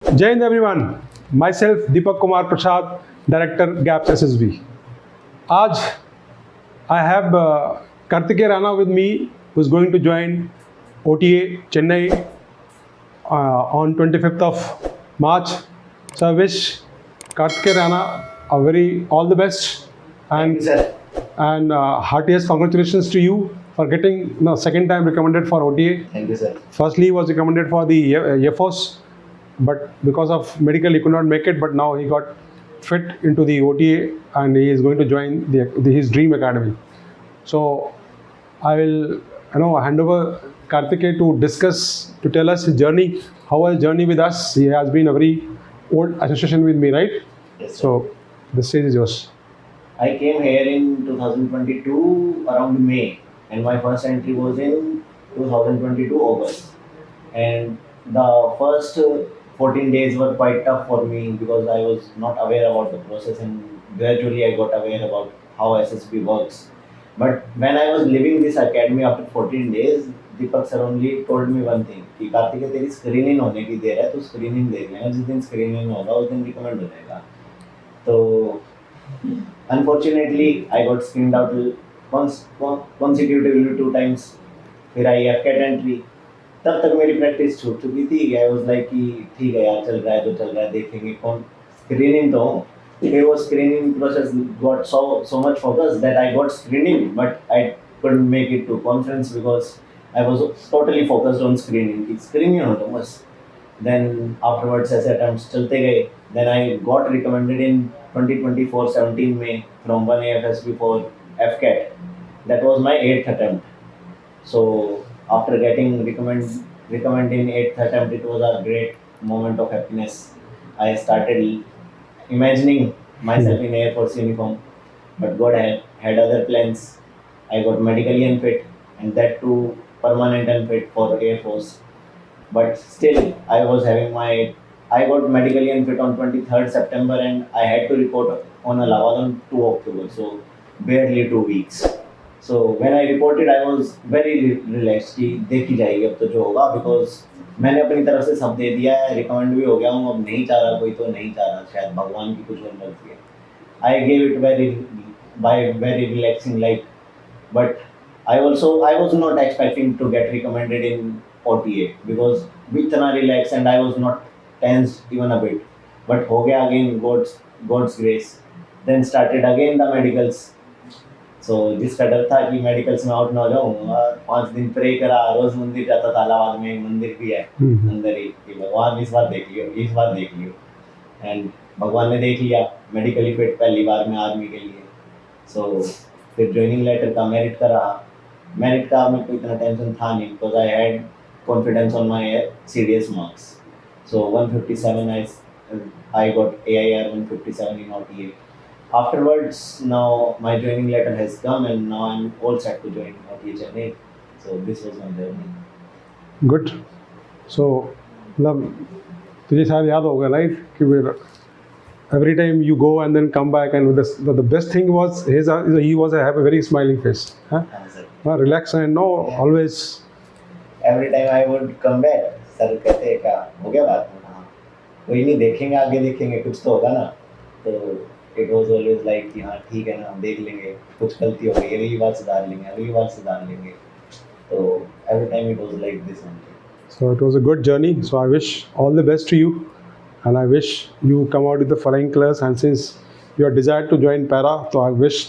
Jai Hind everyone. Myself Deepak Kumar Prasad, Director GAPS SSB. आज I have Kartikeya Rana with me, who is going to join OTA Chennai on 25th of March. So I wish Kartikeya Rana a very all the best and heartiest congratulations to you for getting second time recommended for OTA. Thank you, sir. Firstly, he was recommended for the Air Force, but because of medical he could not make it. But now he got fit into the OTA and he is going to join his dream academy. So I will hand over Kartikeya to tell us his journey, how his journey with us. He has been a very old association with me, right? Yes, sir. So the stage is yours. I came here in 2022 around May, and my first entry was in 2022 August. And the first 14 days were quite tough for me because I was not aware about the process, and gradually I got aware about how SSB works. But when I was leaving this academy after 14 days, Deepak sir only told me one thing कि कार्तिक तेरी screening होने की देर है, तो screening दे लेना, जिस दिन screening होगा उस दिन रिकमेंड हो जाएगा. तो unfortunately I got screened out consecutively 2 times. फिर आई FCAT एंट्री. तब तक मेरी प्रैक्टिस छूट चुकी थी. आई वाज लाइक कि ठीक है यार, चल रहा है तो चल रहा है, देखेंगे कौन स्क्रीनिंग तो हो. फिर वो screening process got so much focus that I got screening, but I couldn't make it to conference because I was totally focused on screening. कि स्क्रीनिंग हो तो बस. Then afterwards ऐसे attempts चलते गए. Then I got recommended in 2024 17 May from 1 AFSB for FCAT. That was my 8th attempt. So after getting recommended in 8th attempt, it was a great moment of happiness. I started imagining myself in Air Force uniform, but God had other plans. I got medically unfit, and that too permanent unfit for Air Force. But still, I got medically unfit on 23rd September, and I had to report on Allahabad on 2 October, so barely 2 weeks. So when I reported, I was very relaxed कि देखी जाएगी अब तो जो होगा, because मैंने अपनी तरफ से सब दे दिया है, रिकमेंड भी हो गया हूँ. अब नहीं चाह रहा कोई तो नहीं चाह रहा, शायद भगवान की कुछ और मर्जी है. I gave it very relaxing like, but I was not expecting to get recommended in OTA because इतना relaxed and I was not tensed even a bit. But हो गया again, God's grace. Then started again the medicals. So जिसका डर था कि medicals में out ना हो जाऊँ, 5 दिन प्रे करा, रोज मंदिर जाता था. इलाहाबाद में एक मंदिर भी है अंदर ही, कि भगवान इस बार देख लियो. एंड भगवान ने देख लिया. मेडिकली फिट पहली बार में आर्मी के लिए. सो फिर ज्वाइनिंग लेटर का मेरिट का रहा. मेरिट का मेरे को इतना टेंशन था नहीं because I had confidence on my CDS marks. So 157 I got AIR 157 in OTA. Afterwards, now my joining letter has come and now I'm all set to join OTA Chennai. So this was my journey. Good. So मतलब तुझे शायद याद होगा right कि every time you go and then come back, and the best thing was he was have a very smiling face. Relax and always. Every time I would come back, sir कहते क्या हो गया बात में, हाँ कोई नहीं, देखेंगे आगे, देखेंगे कुछ तो होगा ना. तो इट वॉज ऑलवेज लाइक कि हाँ ठीक है ना, देख लेंगे, कुछ गलती हो गई अगली बार सुधार लेंगे. तो every time it was like this only. So it was a good journey. So I wish all the best to you, and I wish you come out with the flying colors. And since you are desired to join para, so I wish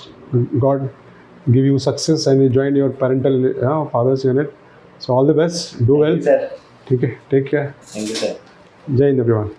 God give you success and you join your parental father's unit. So all the best. Do well. Thank you, sir. ठीक है. Take care. Thank you, sir. Jai Hind everyone.